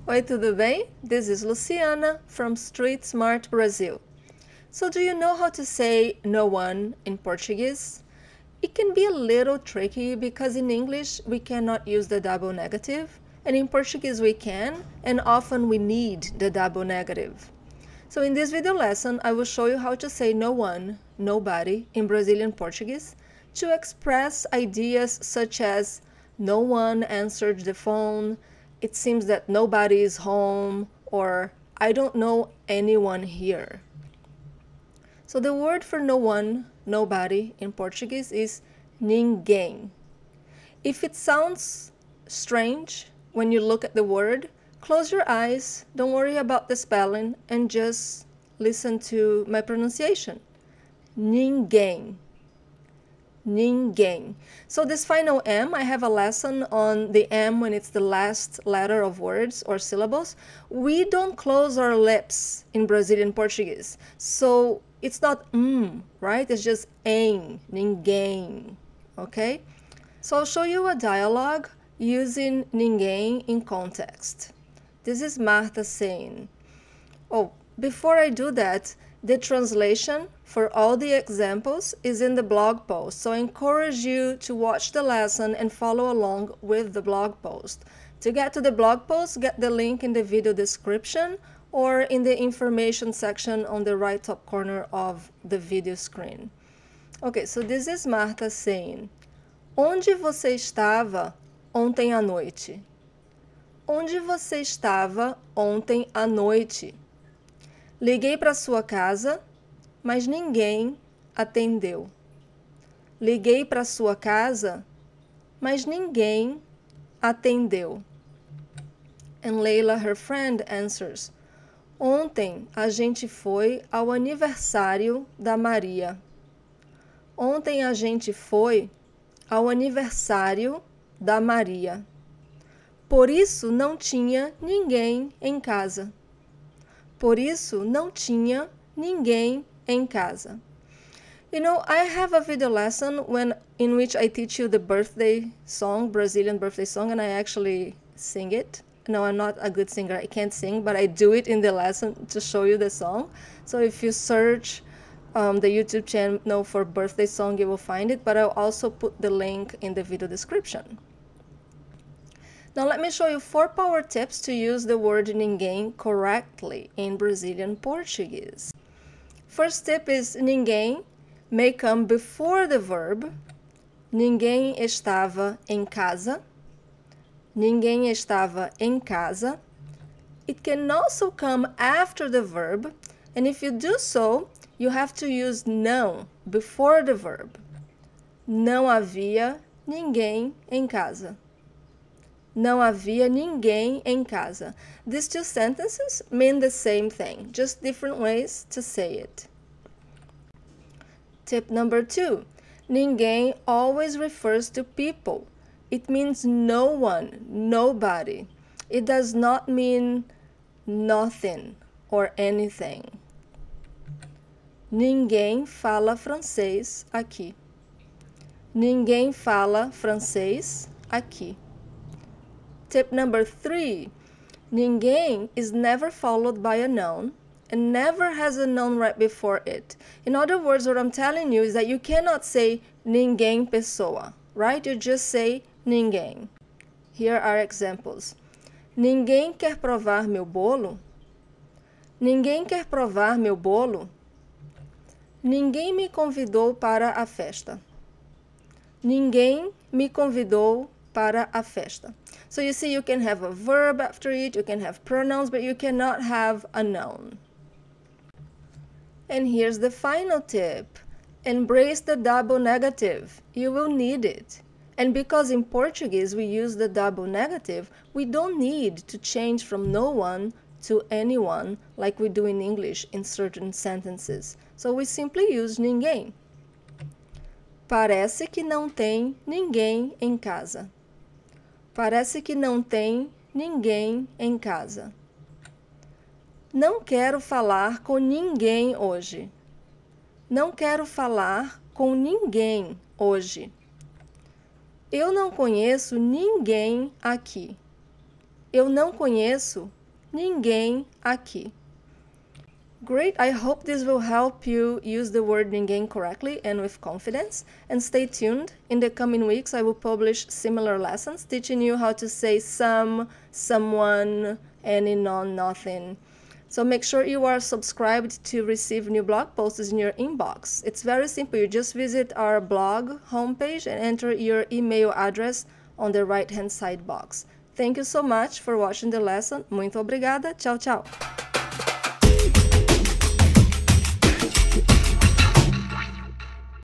Oi, tudo bem? This is Luciana from Street Smart Brazil. So do you know how to say no one in Portuguese? It can be a little tricky because in English we cannot use the double negative, and in Portuguese we can, and often we need the double negative. So in this video lesson, I will show you how to say no one, nobody in Brazilian Portuguese to express ideas such as no one answered the phone, it seems that nobody is home, or I don't know anyone here. So the word for no one, nobody in Portuguese is ninguém. If it sounds strange when you look at the word, close your eyes, don't worry about the spelling, and just listen to my pronunciation. Ninguém. Ninguém. So this final M, I have a lesson on the M when it's the last letter of words or syllables. We don't close our lips in Brazilian Portuguese. So it's not right? It's just em, ninguém, okay? So I'll show you a dialogue using ninguém in context. This is Marta saying. Oh, before I do that, the translation for all the examples is in the blog post, so I encourage you to watch the lesson and follow along with the blog post. To get to the blog post, get the link in the video description or in the information section on the right top corner of the video screen. Okay, so this is Marta saying, Onde você estava ontem à noite? Onde você estava ontem à noite? Liguei para sua casa, mas ninguém atendeu. Liguei para sua casa, mas ninguém atendeu. And Leila, her friend, answers, Ontem a gente foi ao aniversário da Maria. Ontem a gente foi ao aniversário da Maria. Por isso não tinha ninguém em casa. Por isso não tinha ninguém em casa. You know, I have a video lesson in which I teach you the birthday song, Brazilian birthday song, and I actually sing it. No, I'm not a good singer, I can't sing, but I do it in the lesson to show you the song. So if you search the YouTube channel for birthday song, you will find it, but I'll also put the link in the video description. Now let me show you 4 power tips to use the word ninguém correctly in Brazilian Portuguese. First tip is ninguém may come before the verb. Ninguém estava em casa. Ninguém estava em casa. It can also come after the verb, and if you do so, you have to use não before the verb. Não havia ninguém em casa. Não havia ninguém em casa. These 2 sentences mean the same thing, just different ways to say it. Tip number 2. Ninguém always refers to people. It means no one, nobody. It does not mean nothing or anything. Ninguém fala francês aqui. Ninguém fala francês aqui. Tip number 3, ninguém is never followed by a noun and never has a noun right before it. In other words, what I'm telling you is that you cannot say ninguém pessoa, right? You just say ninguém. Here are examples. Ninguém quer provar meu bolo? Ninguém quer provar meu bolo? Ninguém me convidou para a festa. Ninguém me convidou para a festa. So you see, you can have a verb after it, you can have pronouns, but you cannot have a noun. And here's the final tip. Embrace the double negative. You will need it. And because in Portuguese we use the double negative, we don't need to change from no one to anyone like we do in English in certain sentences. So we simply use ninguém. Parece que não tem ninguém em casa. Parece que não tem ninguém em casa. Não quero falar com ninguém hoje. Não quero falar com ninguém hoje. Eu não conheço ninguém aqui. Eu não conheço ninguém aqui. Great, I hope this will help you use the word ninguém correctly and with confidence. And stay tuned. In the coming weeks, I will publish similar lessons, teaching you how to say some, someone, any, none, nothing. So make sure you are subscribed to receive new blog posts in your inbox. It's very simple. You just visit our blog homepage and enter your email address on the right-hand side box. Thank you so much for watching the lesson. Muito obrigada. Tchau, tchau.